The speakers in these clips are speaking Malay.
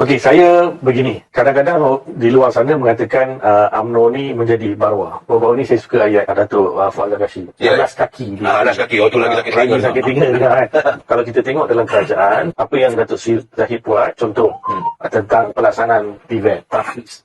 Okey, saya begini. Kadang-kadang di luar sana mengatakan UMNO ni menjadi barwah. Baru-baru ni saya suka ayat Datuk Fuad Al-Ghashi. Alas kaki. Alas kaki. Oh, tu lagi sakit telinga kan. Kalau kita tengok dalam kerajaan, apa yang Datuk Sri Zahid buat, contoh tentang pelaksanaan event, Tafiz,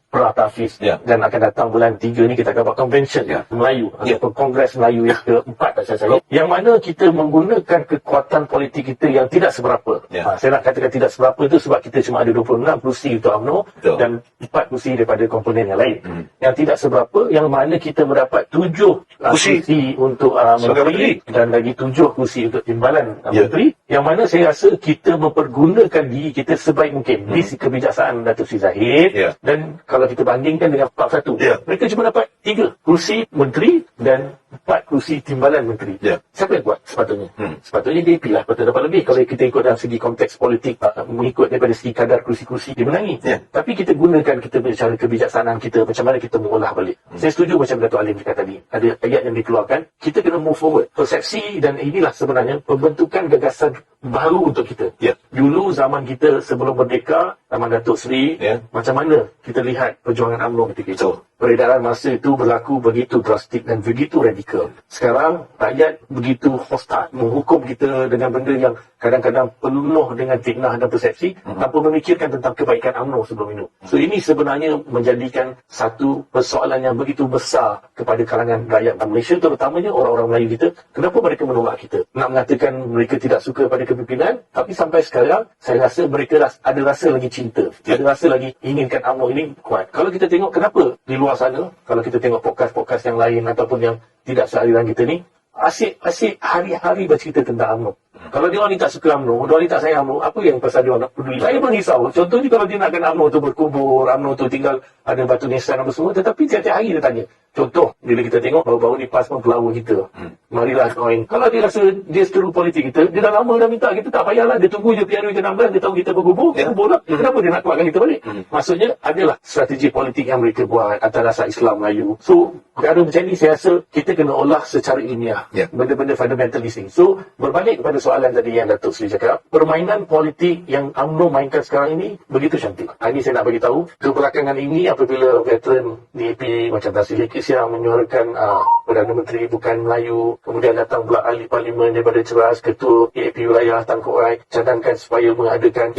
dan akan datang bulan 3 ni kita akan buat convention Melayu, ataupun Kongres Melayu yang keempat tak saya. Yang mana kita menggunakan kekuatan politik kita yang tidak seberapa. Saya nak katakan tidak seberapa itu sebab kita cuma ada 26 kerusi untuk UMNO dan 4 kerusi daripada komponen yang lain. Yang tidak seberapa, yang mana kita mendapat 7 kerusi untuk menteri dan lagi 7 kerusi untuk timbalan menteri, yang mana saya rasa kita mempergunakan diri kita sebaik mungkin di kebijaksanaan Datuk Sri Zahid. Dan kalau kita bandingkan dengan Park 1, mereka cuma dapat 3 kerusi menteri dan 4 kerusi timbalan menteri. Siapa yang buat sepatutnya? Sepatutnya DAP lah patut dapat lebih kalau kita ikut dalam segi konteks politik, mengikut daripada segi kadar kerusi-kerusi dimenangi. Tapi kita gunakan kita punya cara kebijaksanaan kita, macam mana kita mengolah balik. Saya setuju macam Datuk Alim cakap tadi, ada ayat yang dikeluarkan, kita kena move forward. Persepsi dan inilah sebenarnya pembentukan gagasan baru untuk kita. Dulu zaman kita sebelum merdeka, zaman Datuk Sri, macam mana kita lihat perjuangan UMNO ketika itu. Peredaran masa itu berlaku begitu drastik dan begitu radikal. Sekarang rakyat begitu hostile, menghukum kita dengan benda yang kadang-kadang penuh dengan fitnah dan persepsi tanpa memikirkan tentang kebaikan UMNO sebelum itu. So ini sebenarnya menjadikan satu persoalan yang begitu besar kepada kalangan rakyat Malaysia, terutamanya orang-orang Melayu kita. Kenapa mereka menolak kita? Nak mengatakan mereka tidak suka pada kepimpinan, tapi sampai sekarang saya rasa mereka ada rasa lagi cinta, ada rasa lagi inginkan UMNO ini kuat. Kalau kita tengok kenapa di luar sana, kalau kita tengok podcast-podcast yang lain ataupun yang tidak sealiran kita ni, asyik hari-hari bercerita tentang UMNO. Kalau dia orang ni tak suka UMNO, dia orang ni tak sayang UMNO, apa yang pasal dia orang nak peduli? Saya pun risau. Contohnya kalau dia nakkan UMNO tu berkubur, UMNO tu tinggal ada batu nisan apa semua, tetapi tiap-tiap hari dia tanya. Contoh, bila kita tengok baru-baru ni PAS pun pelawar kita. Marilah join. Kalau dia rasa dia seteru politik kita, dia dah lama dah minta, kita tak payahlah. Dia tunggu je PRU ke-16, dia tahu kita berkubur, kubur lah. Kenapa dia nak keluarkan kita balik? Maksudnya, adalah strategi politik yang mereka buat atas dasar Islam Melayu. So, perkara macam ni saya rasa kita kena olah secara ilmiah. Benda-benda fundamentalist ni. So, berbalik kepada soalan tadi yang Datuk Sri cakap, permainan politik yang UMNO mainkan sekarang ini begitu cantik. Ini saya nak bagi tahu, kebelakangan ini apabila veteran DAP macam Tan Sri Lekis yang menyuarakan Perdana Menteri bukan Melayu, kemudian datang pula ahli parlimen daripada Ceras, ketua DAP wilayah Tan Kok Rai, cadangkan supaya mengadakan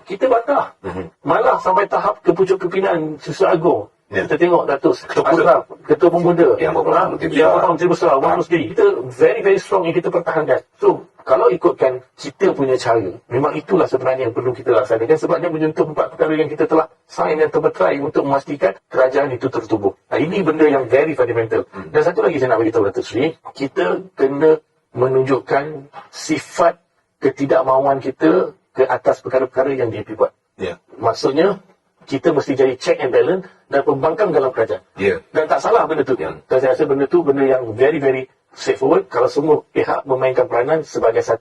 kita bantah. Malah sampai tahap ke pucuk pimpinan Susah Agong. Kita tengok Datuk Ketua Pemuda, yang Menteri Besar, Wan Rusdi. Kita very strong yang kita pertahankan. So, kalau ikutkan kita punya cara, memang itulah sebenarnya yang perlu kita laksanakan sebab dia menyentuh 4 perkara yang kita telah sign dan terbeterai untuk memastikan kerajaan itu tertubuh. Ini benda yang very fundamental. Dan satu lagi saya nak beritahu Datuk Sri, kita kena menunjukkan sifat ketidakmahuan kita ke atas perkara-perkara yang dia buat. Maksudnya, kita mesti jadi check and balance dan pembangkang dalam kerajaan. Dan tak salah benda tu. Dan saya rasa benda tu benda yang very straightforward kalau semua pihak memainkan peranan sebagai satu